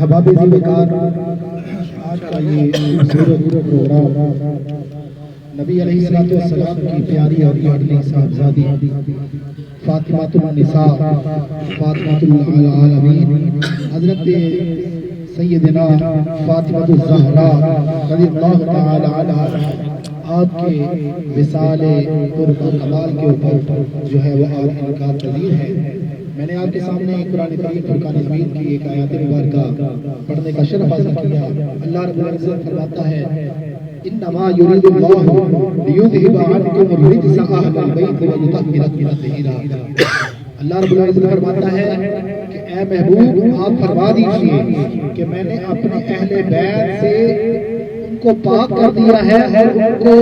احباب وقار، آج کا یہ خوبصورت پروگرام نبی علیہ السلام کی پیاری اور لاڈلی صاحبزادی فاطمۃ النساء فاطمۃ العالمین حضرت سیدنا فاطمۃ الزہراء رضی اللہ تعالی عنہا آپ کے وصال قرب و کمال کے اوپر جو ہے وہ آج انعقاد پذیر ہے۔ میں نے آپ کے سامنے قرآن کریم فرقان حمید کی ایک آیات مبارکہ پڑھنے کا شرف حاصل کیا۔ اللہ رب العزت فرماتا ہے انما یرید اللہ لیذھب عنکم الرجس اہل البیت ویطہرکم تطہیرا۔ اللہ رب العزت فرماتا ہے کہ اے محبوب آپ فرما دیجئے کہ میں نے اپنے اہل بیت سے ان کو پاک کر دیا ہے اور ان کو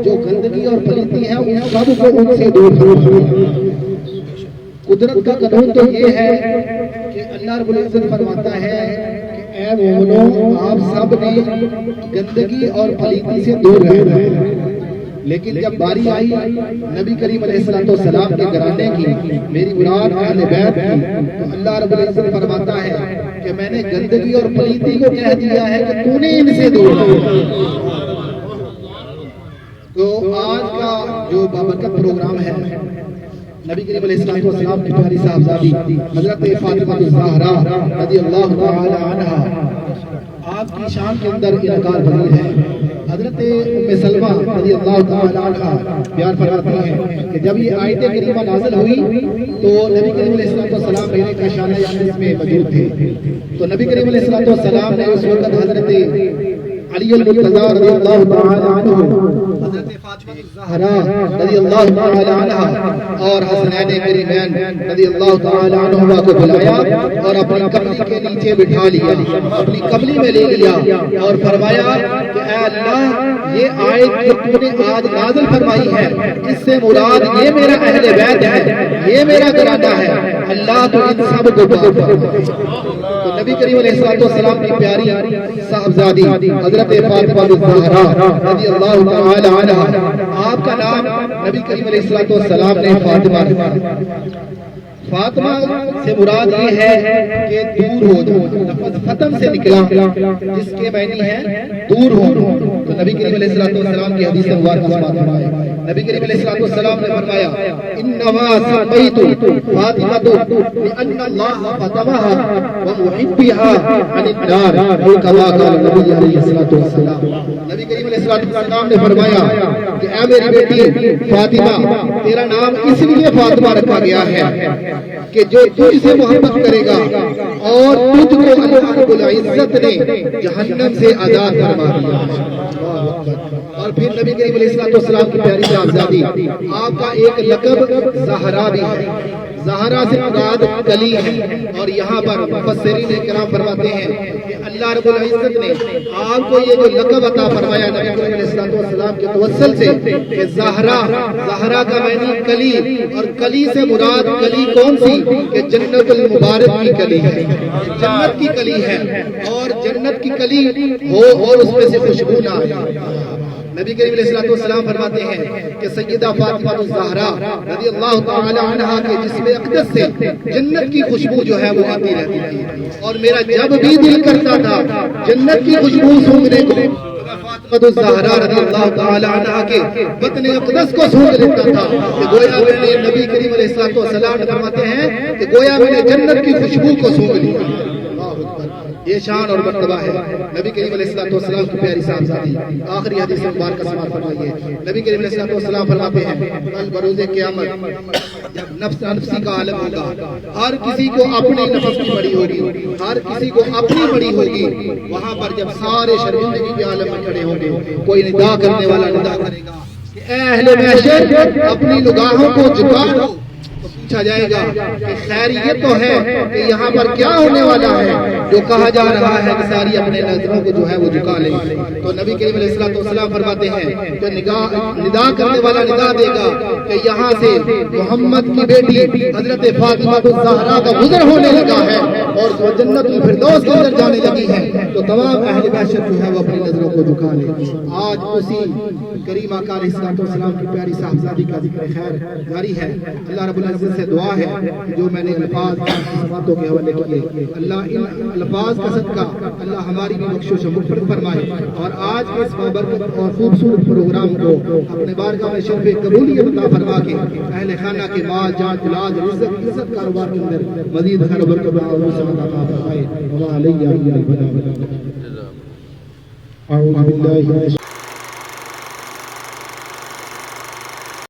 جو گندگی اور پلیتی ہے ان سب کو ان سے دور کر دیا۔ قدرت کا قانون تو یہ ہے کہ اللہ رب العزت فرماتا ہے کہ اے مومنوں آپ سب نے گندگی اور پلیتی سے دور رہنا ہے، لیکن جب باری آئی نبی کریم علیہ السلام کے گھرانے کی، میری مراد اہل بیت کی، تو اللہ رب العزت فرماتا ہے کہ میں نے گندگی اور پلیتی کو کہہ دیا ہے کہ تو نے ان سے دور رہنا۔ تو آج کا جو بابرکت پروگرام ہے نبی کریم علیہ السلام کی پیاری صاحبزادی حضرت فاطمہ الزہراء رضی اللہ تعالی عنہا آپ کی شان کے اندر انعقاد پذیر ہے۔ حضرت ام سلمہ رضی اللہ تعالی عنہا بیان فرماتی ہیں کہ جب یہ آیت کریمہ نازل ہوئی تو نبی کریم علیہ السلام میرے کا شانہ یاقوت میں موجود تھے، تو نبی کریم علیہ السلام نے اس وقت حضرت علی المرتضیٰ رضی اللہ تعالی عنہ، حضرت فاطمہ الزہراء رضی اللہ تعالی عنہ اور حسنین کریمین رضی اللہ تعالی عنہ کو بلایا اور اپنی کملی کے نیچے بٹھا لیا، اپنی کملی میں لے لیا اور فرمایا کہ اے اللہ یہ آیت جو تو نے آج نازل فرمائی ہے اس سے مراد یہ میرا اہل بیت ہے، یہ میرا گھرانہ ہے، اللہ تو ان سب کو پاک فرمائے۔ تو نبی کریم علیہ السلام کی پیاری صاحبزادی حضرت فاطمہ الزہراء رضی اللہ تعالی عنہا، آپ کا نام نبی کریم علیہ السلام نے فاطمہ رکھا۔ فاطمہ سے مراد یہ ہے کہ دور ہو جانا، لفظ فتم سے نکلا جس کے معنی ہے دور ہو۔ تو نبی کریم علیہ السلام کی حدیث مبارکہ سماعت فرمائے، نبی کریم علیہ السلام نے فرمایا انما سمیت فاطمہ لأن اللہ فطمها ومحبها عن النار او کما قال نبی علیہ السلام۔ نبی کریم علیہ السلام نے فرمایا کہ اے میری بیٹی فاطمہ تیرا نام اس لیے فاطمہ رکھا گیا ہے کہ جو تجھ سے محبت کرے گا اور تجھ کو اللہ رب العزت نے جہنم سے آزاد فرما دیا ہے۔ اور پھر نبی کریم علیہ السلام کی پیاری صاحبزادی آپ کا ایک لقب زہرا بھی ہے، زہرا سے مراد کلی ہے، اور یہاں پر مفسرین کرام فرماتے ہیں کہ اللہ رب العزت نے آپ کو یہ جو لقب عطا فرمایا نبی کریم علیہ السلام کے توسل سے کہ زہرا، زہرا کا معنی کلی، اور کلی سے مراد کلی کون سی کہ جنت المبارک کی کلی ہے، جنت کی کلی ہے، اور جنت کی کلی ہو اور اس میں سے خوشبو نہ آئے۔ نبی کریم علیہ السلام فرماتے ہیں کہ سیدہ فاطمہ الزہراء رضی اللہ تعالی عنہا کے جسم اقدس سے جنت کی خوشبو جو ہے وہ آتی رہتی تھی، اور میرا جب بھی دل کرتا تھا جنت کی خوشبو سونگنے کو فاطمہ الزہراء رضی اللہ تعالی عنہا کے بطن اقدس کو سونگ لیتا تھا کہ گویا میں نے، نبی کریم علیہ السلام فرماتے ہیں کہ گویا میں نے جنت کی خوشبو کو سونگ لیا۔ یہ شان اور مرتبہ ہے نبی کریم علیہ الصلوۃ والسلام کی پیاری صاحبزادی آخری حدیث مبارکہ سماعت فرمائیے نبی کریم علیہ الصلوۃ والسلام فرماتے ہیں کل بروز قیامت جب نفس نفسی کا عالم ہوگا ہر کسی کو اپنے نفس کی بڑی ہوگی ہر کسی کو اپنی بڑی ہوگی وہاں پر جب سارے شرمندگی کے عالم میں کھڑے ہوں گے کوئی ندا کرنے والا ندا کرے گا کہ اے اہل محشر اپنی نگاہوں کو جھکا دو پوچھا جائے گا کہ خیر یہ تو ہے کہ یہاں پر کیا ہونے والا ہے جو کہا جا رہا ہے کہ ساری اپنے نظروں کو جو ہے وہ جھکا لیں تو نبی کریم علیہ الصلوۃ والسلام فرماتے ہیں کہ ندا کرنے والا ندا دے گا کہ یہاں سے محمد کی بیٹی حضرت فاطمہ الزہرا کا گزر ہونے لگا ہے اور وہ جنت الفردوس کے اندر جانے لگی ہے تو تمام اہل محشر جو ہے وہ اپنی نظروں کو جھکا لیں آج اسی کریم آقا علیہ الصلوۃ والسلام کی پیاری صاحبزادی کا ذکر خیر جاری ہے اللہ رب العزت سے دعا ہے جو میں نے الفاظ باتوں کے حوالے کیے اللہ ان الفاظ کا صدقہ اللہ ہماری بھی بخشش و مغفرت فرمائے اور آج کے اس بابرکت اور خوبصورت پروگرام کو اپنے بارگاہ میں شرف قبولیت عطا فرما کے اہل خانہ کے مال جان اولاد عزت کاروبار کے اندر مزید خیر و برکت اور سعادت عطا فرمائے وعلیہ البلاغ اعوذ باللہ